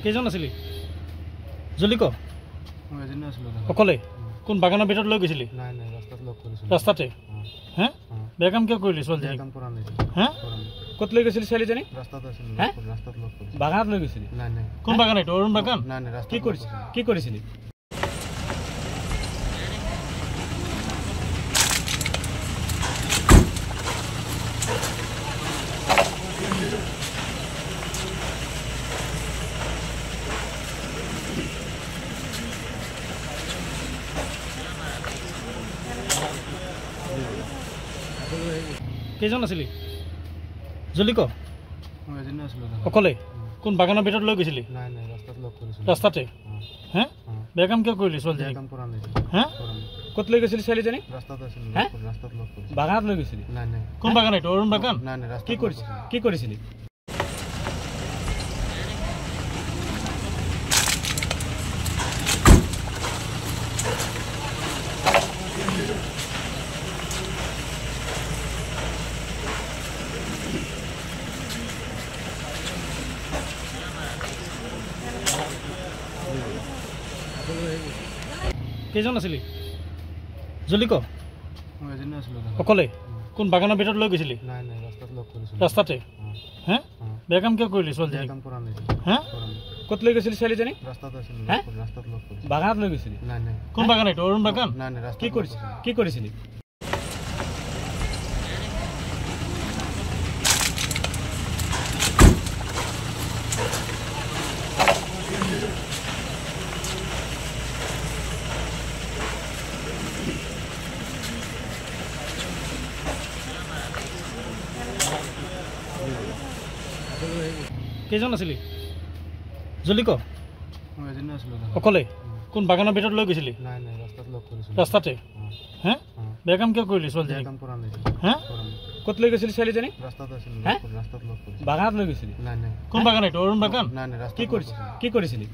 কেইজন আছিলি জলদি ক মই এজনে আছিলো অকলে কোন বাগানৰ ভিতৰত লৈ গৈছিলি নাই নাই ৰাস্তাত লগ কৰিছিলো ৰাস্তাতে হে বেয়া কাম কিয় কৰিলি ছোৱালীজনী কাম কৰা নাই হে ক'ত লৈ গৈছিলি ছোৱালীজনী ৰাস্তাত আছিলো ৰাস্তাত লগ কৰিছিলো বাগানত লৈ গৈছিলি নাই নাই কোন বাগান এইটো অৰুণ বাগান নাই নাই ৰাস্তাত কি কৰিছিলি কেইজন আছিলি জলদি ক মই এজনে আছিলো অকলে কোন বাগানৰ ভিতৰত লৈ গৈছিলি নাই নাই ৰাস্তাত লগ কৰিছিলো ৰাস্তাতে হে বেয়া কাম কিয় কৰিলি ছোৱালীজনী কাম কৰা নাই হে ক'ত লৈ গৈছিলি ছোৱালীজনী ৰাস্তাত আছিলো ৰাস্তাত লগ কৰিছিলো বাগানত লৈ গৈছিলি নাই নাই কোন বাগান এইটো অৰুণ বাগান নাই নাই ৰাস্তাত কি কৰিছিলি কেইজন আছিলি জলদি ক মই এজনে আছিলো অকলে কোন বাগানৰ ভিতৰত লৈ গৈছিলি নাই নাই ৰাস্তাত লগ কৰিছিলো ৰাস্তাতে হে বেয়া কাম কিয় কৰিলি ছোৱালীজনী কাম কৰা নাই হে ক'ত লৈ গৈছিলি ছোৱালীজনী ৰাস্তাত আছিলো ৰাস্তাত লগ কৰিছিলো বাগানত লৈ গৈছিলি নাই নাই কোন বাগান এইটো অৰুণ বাগান নাই নাই কি কৰিছিলি কেইজন আছিলি জলদি ক মই এজনে আছিলো অকলে কোন বাগানৰ ভিতৰত লৈ গৈছিলি নাই নাই ৰাস্তাত লগ কৰিছিলো ৰাস্তাতে হে বেয়া কাম কিয় কৰিলি ছোৱালীজনী কাম কৰা নাই হে ক'ত লৈ গৈছিলি ছোৱালীজনী ৰাস্তাত আছিলো ৰাস্তাত লগ কৰিছিলো বাগানত লৈ গৈছিলি নাই নাই কোন বাগান এইটো অৰুণ বাগান নাই নাই কি কৰিছিলি